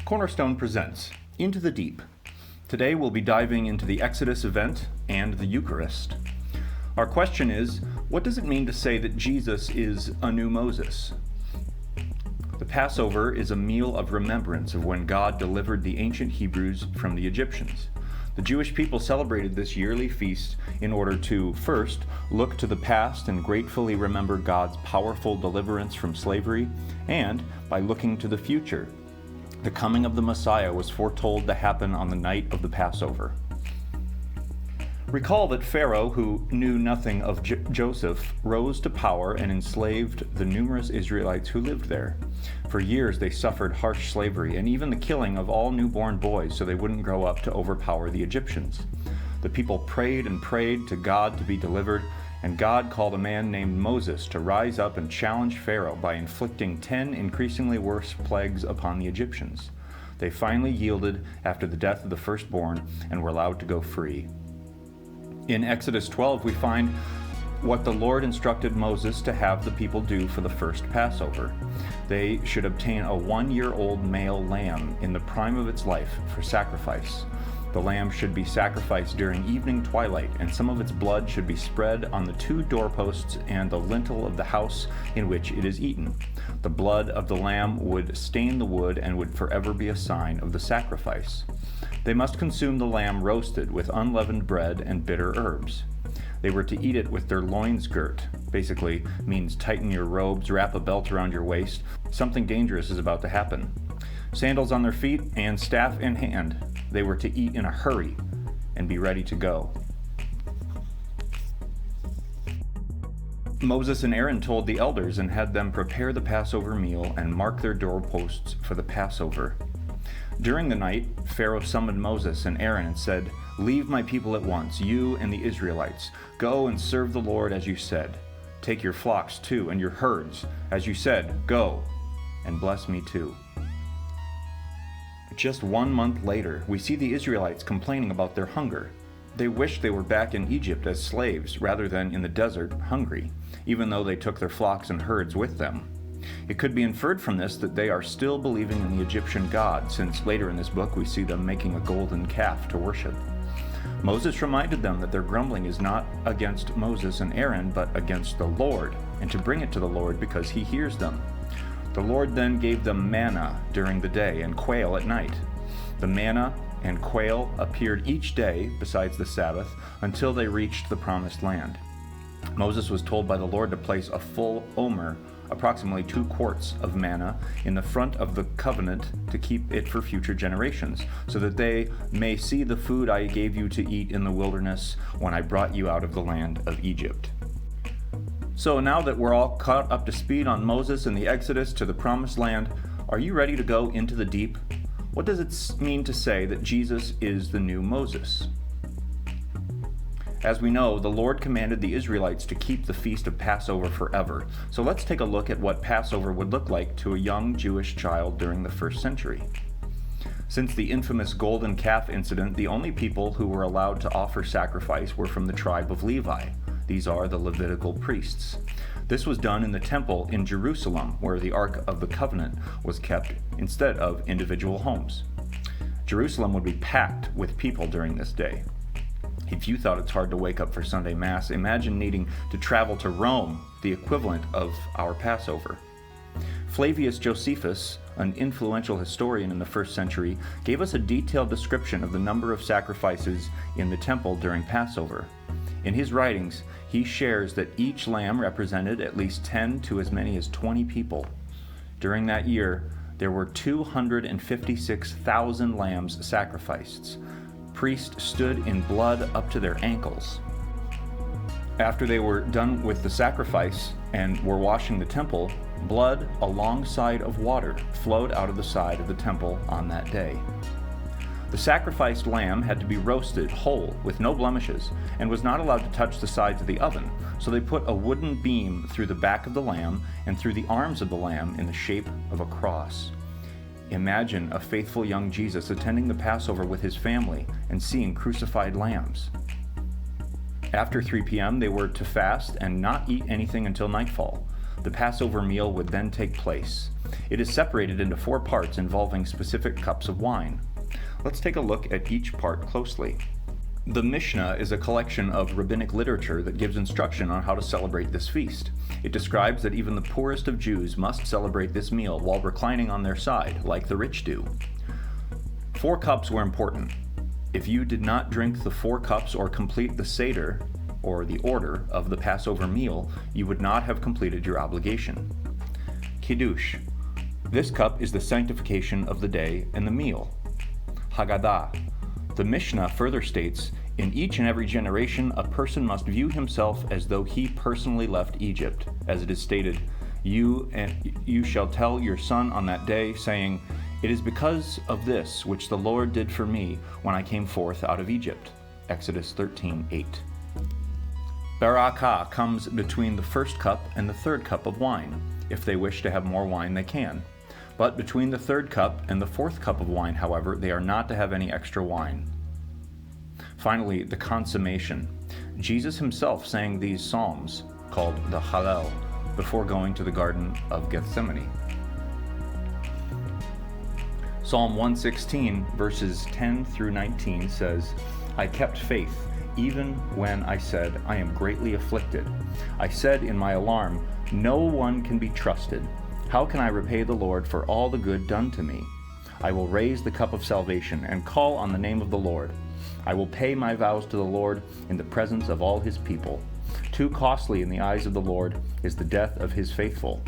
Cornerstone presents Into the Deep. Today we'll be diving into the Exodus event and the Eucharist. Our question is, what does it mean to say that Jesus is a new Moses? The Passover is a meal of remembrance of when God delivered the ancient Hebrews from the Egyptians. The Jewish people celebrated this yearly feast in order to, first, look to the past and gratefully remember God's powerful deliverance from slavery, and by looking to the future. The coming of the Messiah was foretold to happen on the night of the Passover. Recall that Pharaoh, who knew nothing of Joseph, rose to power and enslaved the numerous Israelites who lived there. For years they suffered harsh slavery and even the killing of all newborn boys so they wouldn't grow up to overpower the Egyptians. The people prayed and prayed to God to be delivered, and God called a man named Moses to rise up and challenge Pharaoh by inflicting 10 increasingly worse plagues upon the Egyptians. They finally yielded after the death of the firstborn and were allowed to go free. In Exodus 12, we find what the Lord instructed Moses to have the people do for the first Passover. They should obtain a 1-year-old male lamb in the prime of its life for sacrifice. The lamb should be sacrificed during evening twilight, and some of its blood should be spread on the 2 doorposts and the lintel of the house in which it is eaten. The blood of the lamb would stain the wood and would forever be a sign of the sacrifice. They must consume the lamb roasted with unleavened bread and bitter herbs. They were to eat it with their loins girt. Basically means tighten your robes, wrap a belt around your waist. Something dangerous is about to happen. Sandals on their feet and staff in hand. They were to eat in a hurry and be ready to go. Moses and Aaron told the elders and had them prepare the Passover meal and mark their doorposts for the Passover. During the night, Pharaoh summoned Moses and Aaron and said, "Leave my people at once, you and the Israelites. Go and serve the Lord as you said. Take your flocks too and your herds. As you said, go, and bless me too." Just 1 month later, we see the Israelites complaining about their hunger. They wished they were back in Egypt as slaves rather than in the desert hungry, even though they took their flocks and herds with them. It could be inferred from this that they are still believing in the Egyptian god, since later in this book we see them making a golden calf to worship. Moses reminded them that their grumbling is not against Moses and Aaron, but against the Lord, and to bring it to the Lord because he hears them. The Lord then gave them manna during the day and quail at night. The manna and quail appeared each day, besides the Sabbath, until they reached the promised land. Moses was told by the Lord to place a full omer, approximately 2 quarts of manna, in the front of the covenant to keep it for future generations, so that they may see the food I gave you to eat in the wilderness when I brought you out of the land of Egypt. So now that we're all caught up to speed on Moses and the Exodus to the Promised Land, are you ready to go into the deep? What does it mean to say that Jesus is the new Moses? As we know, the Lord commanded the Israelites to keep the feast of Passover forever. So let's take a look at what Passover would look like to a young Jewish child during the 1st century. Since the infamous golden calf incident, the only people who were allowed to offer sacrifice were from the tribe of Levi. These are the Levitical priests. This was done in the temple in Jerusalem, where the Ark of the Covenant was kept, instead of individual homes. Jerusalem would be packed with people during this day. If you thought it's hard to wake up for Sunday Mass, imagine needing to travel to Rome, the equivalent of our Passover. Flavius Josephus, an influential historian in the 1st century, gave us a detailed description of the number of sacrifices in the temple during Passover. In his writings, he shares that each lamb represented at least 10 to as many as 20 people. During that year, there were 256,000 lambs sacrificed. Priests stood in blood up to their ankles. After they were done with the sacrifice and were washing the temple, blood alongside of water flowed out of the side of the temple on that day. The sacrificed lamb had to be roasted whole with no blemishes and was not allowed to touch the sides of the oven, so they put a wooden beam through the back of the lamb and through the arms of the lamb in the shape of a cross. Imagine a faithful young Jesus attending the Passover with his family and seeing crucified lambs. After 3 p.m., they were to fast and not eat anything until nightfall. The Passover meal would then take place. It is separated into 4 parts involving specific cups of wine. Let's take a look at each part closely. The Mishnah is a collection of rabbinic literature that gives instruction on how to celebrate this feast. It describes that even the poorest of Jews must celebrate this meal while reclining on their side, like the rich do. 4 cups were important. If you did not drink the 4 cups or complete the Seder, or the order, of the Passover meal, you would not have completed your obligation. Kiddush. This cup is the sanctification of the day and the meal. Haggadah. The Mishnah further states, in each and every generation, a person must view himself as though he personally left Egypt, as it is stated, you shall tell your son on that day, saying, it is because of this which the Lord did for me when I came forth out of Egypt. Exodus 13:8. Barakah comes between the first cup and the third cup of wine. If they wish to have more wine, they can. But between the third cup and the fourth cup of wine, however, they are not to have any extra wine. Finally, the consummation. Jesus himself sang these psalms, called the Hallel, before going to the Garden of Gethsemane. Psalm 116, verses 10 through 19 says, I kept faith, even when I said, I am greatly afflicted. I said in my alarm, no one can be trusted. How can I repay the Lord for all the good done to me? I will raise the cup of salvation and call on the name of the Lord. I will pay my vows to the Lord in the presence of all his people. Too costly in the eyes of the Lord is the death of his faithful.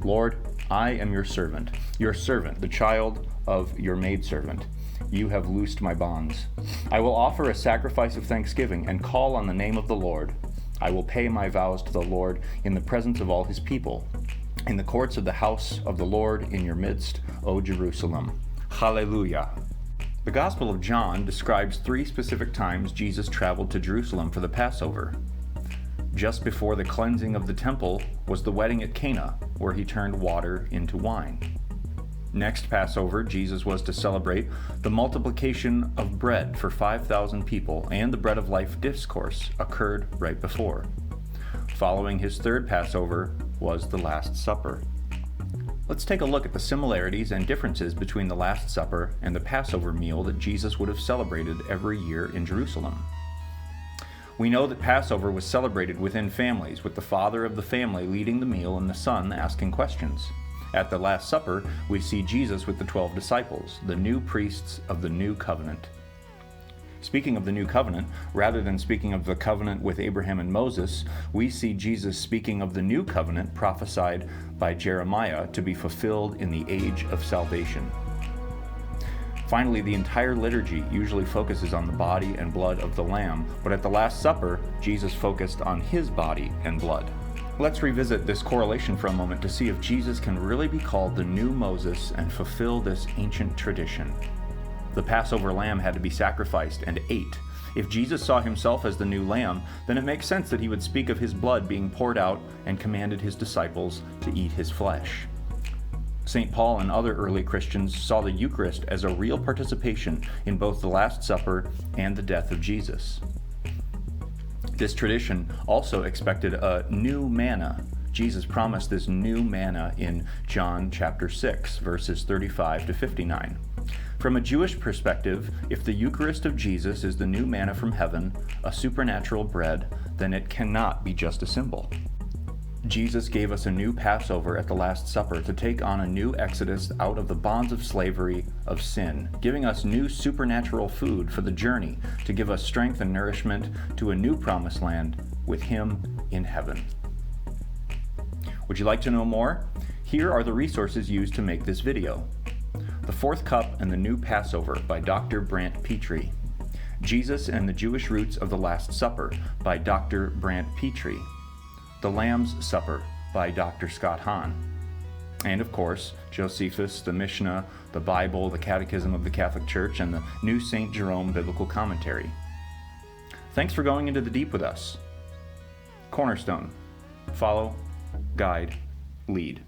Lord, I am your servant, the child of your maidservant. You have loosed my bonds. I will offer a sacrifice of thanksgiving and call on the name of the Lord. I will pay my vows to the Lord in the presence of all his people. In the courts of the house of the Lord in your midst, O Jerusalem. Hallelujah. The Gospel of John describes 3 specific times Jesus traveled to Jerusalem for the Passover. Just before the cleansing of the temple was the wedding at Cana, where he turned water into wine. Next Passover, Jesus was to celebrate the multiplication of bread for 5,000 people, and the bread of life discourse occurred right before. Following his third Passover was the Last Supper. Let's take a look at the similarities and differences between the Last Supper and the Passover meal that Jesus would have celebrated every year in Jerusalem. We know that Passover was celebrated within families, with the father of the family leading the meal and the son asking questions. At the Last Supper, we see Jesus with the 12 disciples, the new priests of the new covenant. Speaking of the new covenant, rather than speaking of the covenant with Abraham and Moses, we see Jesus speaking of the new covenant prophesied by Jeremiah to be fulfilled in the age of salvation. Finally, the entire liturgy usually focuses on the body and blood of the Lamb, but at the Last Supper, Jesus focused on his body and blood. Let's revisit this correlation for a moment to see if Jesus can really be called the new Moses and fulfill this ancient tradition. The Passover lamb had to be sacrificed and ate. If Jesus saw himself as the new lamb, then it makes sense that he would speak of his blood being poured out and commanded his disciples to eat his flesh. St. Paul and other early Christians saw the Eucharist as a real participation in both the Last Supper and the death of Jesus. This tradition also expected a new manna. Jesus promised this new manna in John chapter 6, verses 35 to 59. From a Jewish perspective, if the Eucharist of Jesus is the new manna from heaven, a supernatural bread, then it cannot be just a symbol. Jesus gave us a new Passover at the Last Supper to take on a new exodus out of the bonds of slavery of sin, giving us new supernatural food for the journey to give us strength and nourishment to a new promised land with Him in heaven. Would you like to know more? Here are the resources used to make this video. The Fourth Cup and the New Passover by Dr. Brant Petrie. Jesus and the Jewish Roots of the Last Supper by Dr. Brant Petrie. The Lamb's Supper by Dr. Scott Hahn. And of course, Josephus, the Mishnah, the Bible, the Catechism of the Catholic Church, and the New St. Jerome Biblical Commentary. Thanks for going into the deep with us. Cornerstone. Follow, guide, lead.